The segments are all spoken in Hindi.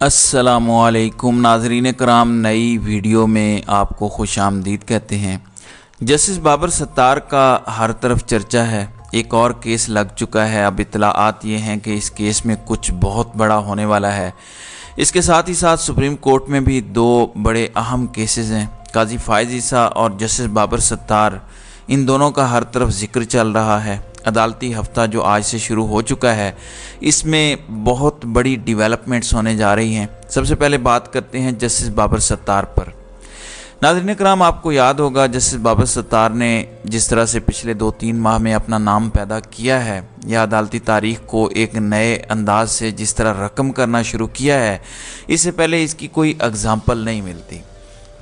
अस्सलामुअलैकुम नाज़रीन कराम, नई वीडियो में आपको खुश आमदीद कहते हैं। जस्टिस बाबर सत्तार का हर तरफ चर्चा है। एक और केस लग चुका है। अब इत्तलाआत ये हैं कि इस केस में कुछ बहुत बड़ा होने वाला है। इसके साथ ही साथ सुप्रीम कोर्ट में भी दो बड़े अहम केसेस हैं, काजी फ़ाइज़ ईसा और जस्टिस बाबर सत्तार। इन दोनों का हर तरफ जिक्र चल रहा है। अदालती हफ्ता जो आज से शुरू हो चुका है, इसमें बहुत बड़ी डेवलपमेंट्स होने जा रही हैं। सबसे पहले बात करते हैं जस्टिस बाबर सत्तार पर। नाज़रीन कराम, आपको याद होगा जस्टिस बाबर सत्तार ने जिस तरह से पिछले 2-3 माह में अपना नाम पैदा किया है, या अदालती तारीख को एक नए अंदाज से जिस तरह रकम करना शुरू किया है, इससे पहले इसकी कोई एग्जाम्पल नहीं मिलती।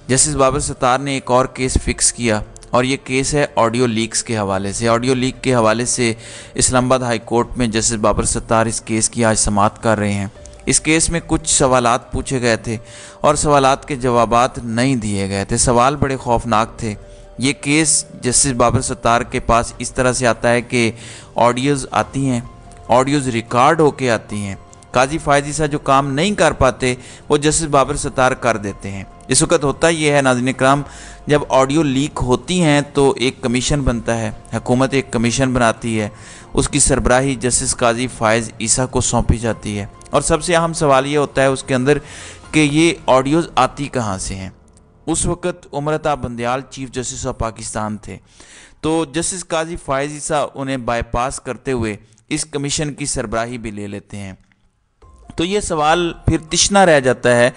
जस्टिस बाबर सत्तार ने एक और केस फिक्स किया और ये केस है ऑडियो लीक्स के हवाले से। ऑडियो लीक के हवाले से इस्लामाबाद हाई कोर्ट में जस्टिस बाबर सत्तार इस केस की आज समाअत कर रहे हैं। इस केस में कुछ सवालात पूछे गए थे और सवालात के जवाबात नहीं दिए गए थे। सवाल बड़े खौफनाक थे। ये केस जस्टिस बाबर सत्तार के पास इस तरह से आता है कि ऑडियोज़ आती हैं, ऑडियोज़ रिकॉर्ड होके आती हैं। काजी फ़ाइज़ ईसा जो काम नहीं कर पाते वो जस्टिस बाबर सत्तार कर देते हैं। इस वक्त होता ये है नाज़रीन कराम, जब ऑडियो लीक होती हैं तो एक कमीशन बनता है, हुकूमत एक कमीशन बनाती है, उसकी सरबराही जस्टिस काजी फ़ाइज़ ईसा को सौंपी जाती है। और सबसे अहम सवाल ये होता है उसके अंदर कि ये ऑडियोज़ आती कहाँ से हैं। उस वक़्त Umar Ata Bandial chief justice of Pakistan थे, तो जस्टिस काजी फ़ाइज़ ईसा उन्हें बाईपास करते हुए इस कमीशन की सरबराही भी ले लेते हैं। तो ये सवाल फिर तिश्ना रह जाता है।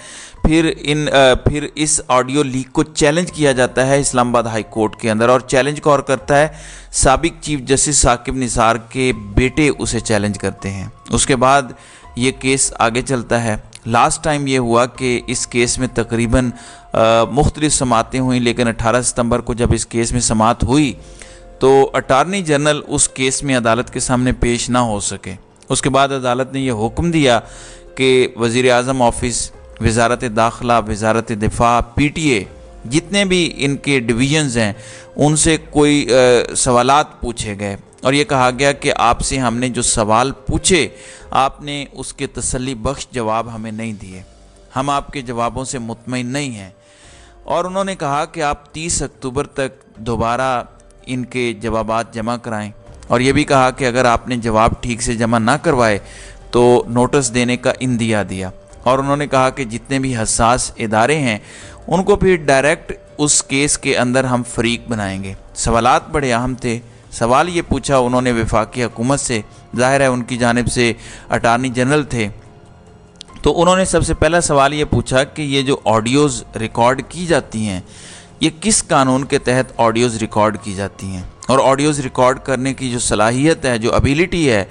फिर इस ऑडियो लीक को चैलेंज किया जाता है इस्लामाबाद हाई कोर्ट के अंदर, और चैलेंज कौन करता है? साबिक चीफ जस्टिस साकिब निसार के बेटे उसे चैलेंज करते हैं। उसके बाद ये केस आगे चलता है। लास्ट टाइम ये हुआ कि इस केस में तकरीबन मुख्तलिफ समातें हुई, लेकिन 18 सितंबर को जब इस केस में समात हुई तो अटारनी जनरल उस केस में अदालत के सामने पेश ना हो सके। उसके बाद अदालत ने यह हुक्म दिया कि वज़ीर आज़म ऑफिस, वजारत दाखिला, वजारत दिफा, PTA, जितने भी इनके डिवीज़न्स हैं उनसे कोई सवालात पूछे गए और ये कहा गया कि आपसे हमने जो सवाल पूछे आपने उसके तसल्ली बख्श जवाब हमें नहीं दिए, हम आपके जवाबों से मुतमईन नहीं हैं। और उन्होंने कहा कि आप 30 अक्टूबर तक दोबारा इनके जवाबात जमा कराएं, और ये भी कहा कि अगर आपने जवाब ठीक से जमा ना करवाए तो नोटिस देने का इंदिया दिया। और उन्होंने कहा कि जितने भी हसास इदारे हैं उनको फिर डायरेक्ट उस केस के अंदर हम फरीक बनाएंगे। सवालात बड़े अहम थे। सवाल ये पूछा उन्होंने वफाकी हुकूमत से, जाहिर है उनकी जानिब से अटारनी जनरल थे, तो उन्होंने सबसे पहला सवाल ये पूछा कि ये जो ऑडियोज़ रिकॉर्ड की जाती हैं, ये किस कानून के तहत ऑडियोज़ रिकॉर्ड की जाती हैं, और ऑडियोज़ रिकॉर्ड करने की जो सलाहियत है, जो एबिलिटी है,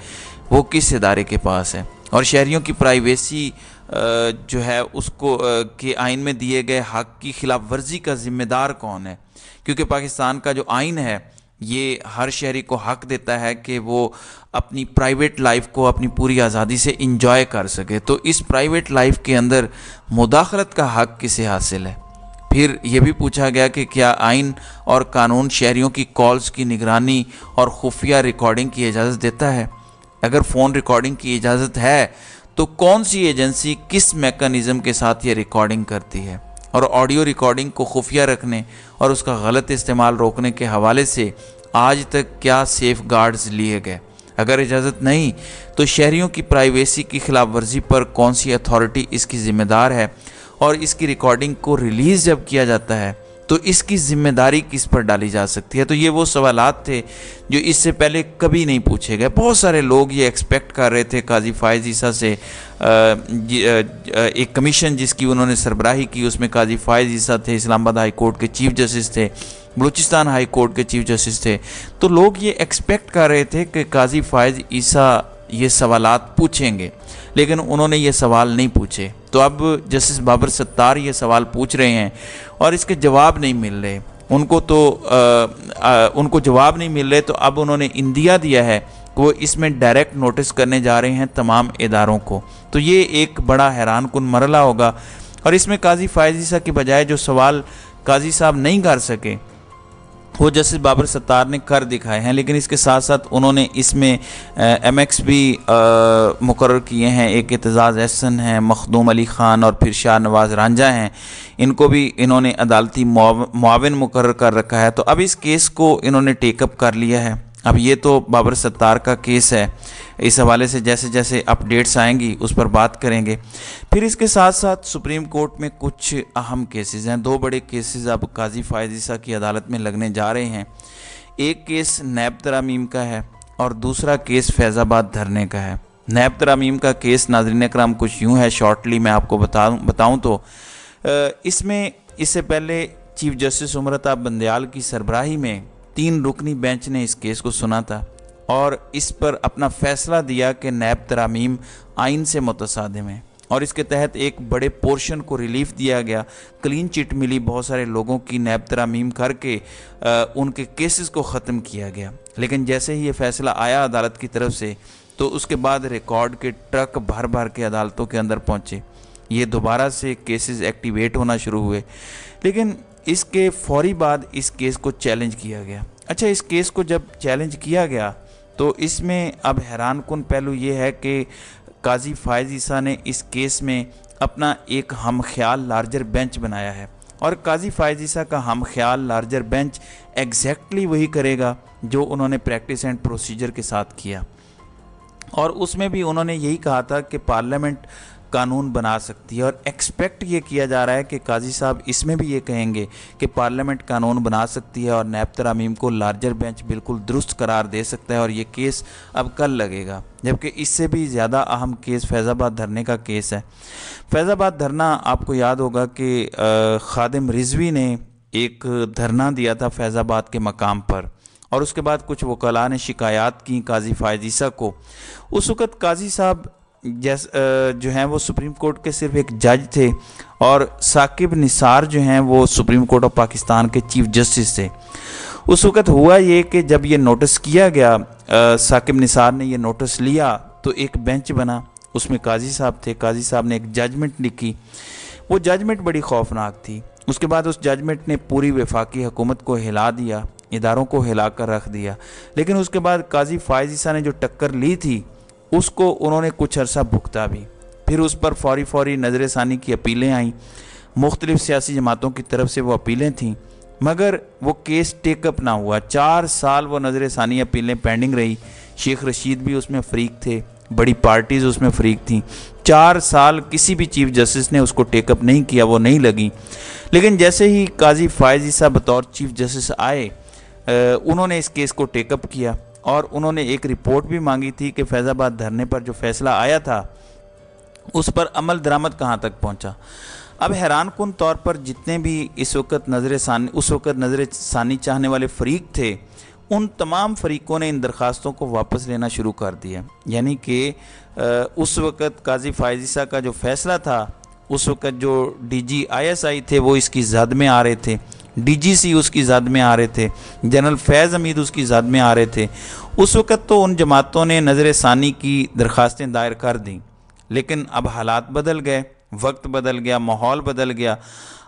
वो किस इदारे के पास है, और शहरियों की प्राइवेसी जो है उसको के आइन में दिए गए हक़ की खिलाफ वर्जी का ज़िम्मेदार कौन है। क्योंकि पाकिस्तान का जो आइन है ये हर शहरी को हक़ देता है कि वो अपनी प्राइवेट लाइफ को अपनी पूरी आज़ादी से इंजॉय कर सके। तो इस प्राइवेट लाइफ के अंदर मुदाखलत का हक़ किसे हासिल है। फिर यह भी पूछा गया कि क्या आइन और कानून शहरियों की कॉल्स की निगरानी और खुफिया रिकॉर्डिंग की इजाज़त देता है। अगर फ़ोन रिकॉर्डिंग की इजाज़त है तो कौन सी एजेंसी किस मैकेनिज़्म के साथ ये रिकॉर्डिंग करती है। और ऑडियो रिकॉर्डिंग को खुफिया रखने और उसका गलत इस्तेमाल रोकने के हवाले से आज तक क्या सेफ गार्ड्स लिए गए। अगर इजाज़त नहीं तो शहरियों की प्राइवेसी की खिलाफ वर्जी पर कौन सी अथॉरिटी इसकी ज़िम्मेदार है, और इसकी रिकॉर्डिंग को रिलीज़ जब किया जाता है तो इसकी ज़िम्मेदारी किस पर डाली जा सकती है। तो ये वो सवालात थे जो इससे पहले कभी नहीं पूछे गए। बहुत सारे लोग ये एक्सपेक्ट कर रहे थे काजी फ़ाइज़ ईसा से एक कमीशन जिसकी उन्होंने सरबराही की, उसमें काजी फ़ाइज़ ईसा थे, इस्लामाबाद हाई कोर्ट के चीफ जस्टिस थे, बलूचिस्तान हाई कोर्ट के चीफ जस्टिस थे। तो लोग ये एक्सपेक्ट कर रहे थे कि काजी फ़ाइज़ ईसा ये सवालात पूछेंगे, लेकिन उन्होंने ये सवाल नहीं पूछे। तो अब जस्टिस बाबर सत्तार ये सवाल पूछ रहे हैं और इसके जवाब नहीं मिल रहे उनको। तो उनको जवाब नहीं मिल रहे, तो अब उन्होंने इंदिया दिया है कि वो इसमें डायरेक्ट नोटिस करने जा रहे हैं तमाम इदारों को। तो ये एक बड़ा हैरान कुन मरला होगा। और इसमें काजी फ़ाइज़ ईसा की बजाय जो सवाल काजी साहब नहीं कर सके वो जस्टिस बाबर सत्तार ने कर दिखाए हैं, लेकिन इसके साथ साथ उन्होंने इसमें MX भी मुकर्रर किए हैं। एक एतजाज़ एहसन है, मखदूम अली ख़ान और फिर शाह नवाज़ रांझा हैं, इनको भी इन्होंने अदालती मुआविन मुकर्रर कर रखा है। तो अब इस केस को इन्होंने टेकअप कर लिया है। अब ये तो बाबर सत्तार का केस है, इस हवाले से जैसे जैसे अपडेट्स आएंगी उस पर बात करेंगे। फिर इसके साथ साथ सुप्रीम कोर्ट में कुछ अहम केसेस हैं, दो बड़े केसेस अब काजी फ़ायज़ ईसा की अदालत में लगने जा रहे हैं। एक केस नैब तरामीम का है और दूसरा केस फैज़ाबाद धरने का है। नैब तरामीम का केस नाज़रीन इकराम कुछ यूँ है, शॉर्टली मैं आपको बताऊँ तो इसमें इससे पहले चीफ जस्टिस उमरताब बंदयाल की सरबराही में 3 रुकनी बेंच ने इस केस को सुना था और इस पर अपना फैसला दिया कि नैब तरामीम आइन से मुतसादिम है और इसके तहत एक बड़े पोर्शन को रिलीफ दिया गया। क्लीन चिट मिली बहुत सारे लोगों की, नैब तरामीम करके उनके केसेस को ख़त्म किया गया। लेकिन जैसे ही ये फ़ैसला आया अदालत की तरफ से तो उसके बाद रिकॉर्ड के ट्रक भर भर के अदालतों के अंदर पहुँचे। ये दोबारा से केसेस एक्टिवेट होना शुरू हुए, लेकिन इसके फौरी बाद इस केस को चैलेंज किया गया। अच्छा, इस केस को जब चैलेंज किया गया तो इसमें अब हैरान कुन पहलू ये है कि काजी फ़ायज़ ईसा ने इस केस में अपना एक हम ख्याल लार्जर बेंच बनाया है और काजी फ़ायज़ ईसा का हम ख्याल लार्जर बेंच एग्जैक्टली वही करेगा जो उन्होंने प्रैक्टिस एंड प्रोसीजर के साथ किया। और उसमें भी उन्होंने यही कहा था कि पार्लियामेंट कानून बना सकती है और एक्सपेक्ट ये किया जा रहा है कि काजी साहब इसमें भी ये कहेंगे कि पार्लियामेंट कानून बना सकती है और नैब तरामीम को लार्जर बेंच बिल्कुल दुरुस्त करार दे सकता है और ये केस अब कल लगेगा। जबकि इससे भी ज़्यादा अहम केस फैज़ाबाद धरने का केस है। फैज़ाबाद धरना आपको याद होगा कि खादिम रिजवी ने एक धरना दिया था फैज़ाबाद के मकाम पर और उसके बाद कुछ वकला ने शिकायत की काजी फ़ायज़ ईसा को। उस वक़्त काजी साहब जो हैं वो सुप्रीम कोर्ट के सिर्फ एक जज थे और साकिब निसार जो हैं वो सुप्रीम कोर्ट ऑफ पाकिस्तान के चीफ जस्टिस थे। उस वक़्त हुआ ये कि जब ये नोटिस किया गया, साकिब निसार ने ये नोटिस लिया तो एक बेंच बना, उसमें काजी साहब थे। काजी साहब ने एक जजमेंट लिखी, वो जजमेंट बड़ी खौफनाक थी। उसके बाद उस जजमेंट ने पूरी वफाकी हुकूमत को हिला दिया, इदारों को हिला कर रख दिया। लेकिन उसके बाद काजी फ़ायज़ ईसा ने जो टक्कर ली थी उसको उन्होंने कुछ अरसा भुगता भी। फिर उस पर फौरी नज़र सानी की अपीलें आईं, मुख्तलिफ़ सियासी जमातों की तरफ से वो अपीलें थीं, मगर वो केस टेकअप ना हुआ। 4 साल वो नज़र सानी अपीलें पेंडिंग रही। शेख रशीद भी उसमें फ़रीक थे, बड़ी पार्टीज़ उसमें फ़रीक थीं। 4 साल किसी भी चीफ जस्टिस ने उसको टेकअप नहीं किया, वो नहीं लगी। लेकिन जैसे ही काजी फ़ायज़ ईसा बतौर चीफ जस्टिस आए, उन्होंने इस केस को टेकअप किया और उन्होंने एक रिपोर्ट भी मांगी थी कि फैज़ाबाद धरने पर जो फैसला आया था उस पर अमल दरामद कहाँ तक पहुँचा। अब हैरान कुन तौर पर जितने भी उस वक़्त नज़र सानी चाहने वाले फ़रीक थे, उन तमाम फ़रीक़ों ने इन दरख्वास्तों को वापस लेना शुरू कर दिया। यानी कि उस वक़्त काजी फ़ायज़ ईसा का जो फ़ैसला था, उस वक़्त जो DG ISI थे वो इसकी ज़द में आ रहे थे, DGC उसकी ज़द में आ रहे थे, जनरल फैज़ हमीद उसकी ज़द में आ रहे थे। उस वक़्त तो उन जमातों ने नज़र सानी की दरख्वास्तें दायर कर दी, लेकिन अब हालात बदल गए, वक्त बदल गया, माहौल बदल गया।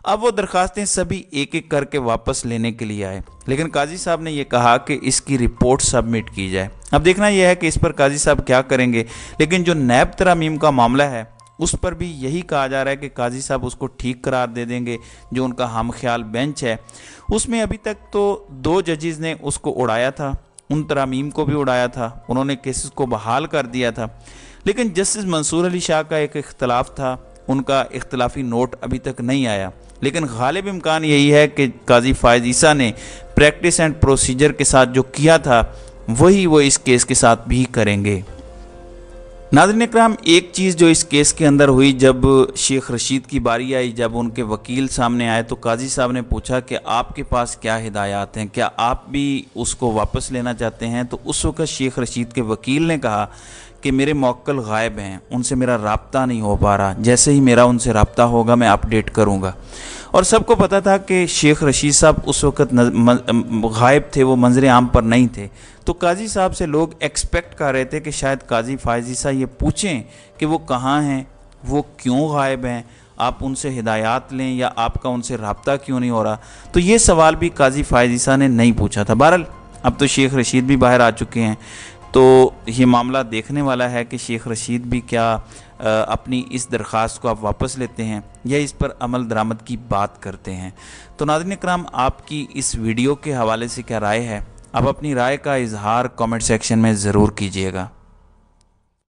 अब वो दरख्वास्तें सभी एक एक करके वापस लेने के लिए आए, लेकिन काजी साहब ने यह कहा कि इसकी रिपोर्ट सबमिट की जाए। अब देखना यह है कि इस पर काजी साहब क्या करेंगे। लेकिन जो नैब तरामीम का मामला है उस पर भी यही कहा जा रहा है कि काजी साहब उसको ठीक करार दे देंगे। जो उनका हम ख्याल बेंच है उसमें अभी तक तो 2 जजेस ने उसको उड़ाया था, उन तरामीम को भी उड़ाया था, उन्होंने केसेस को बहाल कर दिया था। लेकिन जस्टिस मंसूर अली शाह का एक इख्तलाफ था, उनका इख्तलाफी नोट अभी तक नहीं आया। लेकिन गालिब इम्कान यही है कि काजी फ़ायज़ ईसा ने प्रैक्टिस एंड प्रोसीजर के साथ जो किया था वही वो इस केस के साथ भी करेंगे। नाज़रीन इकराम, एक चीज़ जो इस केस के अंदर हुई, जब शेख रशीद की बारी आई, जब उनके वकील सामने आए तो काजी साहब ने पूछा कि आपके पास क्या हिदायत हैं, क्या आप भी उसको वापस लेना चाहते हैं। तो उस वक़्त शेख रशीद के वकील ने कहा कि मेरे मौक्कल गायब हैं, उनसे मेरा राब्ता नहीं हो पा रहा, जैसे ही मेरा उनसे राब्ता होगा मैं अपडेट करूँगा। और सबको पता था कि शेख रशीद साहब उस वक़्त गायब थे, वो मंजर आम पर नहीं थे। तो काजी साहब से लोग एक्सपेक्ट कर रहे थे कि शायद काजी फ़ायज़ ईसा ये पूछें कि वो कहाँ हैं, वो क्यों गायब हैं, आप उनसे हिदायत लें या आपका उनसे रब्ता क्यों नहीं हो रहा। तो ये सवाल भी काजी फ़ायज़ ईसा ने नहीं पूछा था। बहरहाल अब तो शेख रशीद भी बाहर आ चुके हैं, तो ये मामला देखने वाला है कि शेख रशीद भी क्या अपनी इस दरख्वास्त को आप वापस लेते हैं या इस पर अमल दरामद की बात करते हैं। तो नाज़रीन इकराम, आपकी इस वीडियो के हवाले से क्या राय है? आप अपनी राय का इजहार कमेंट सेक्शन में ज़रूर कीजिएगा।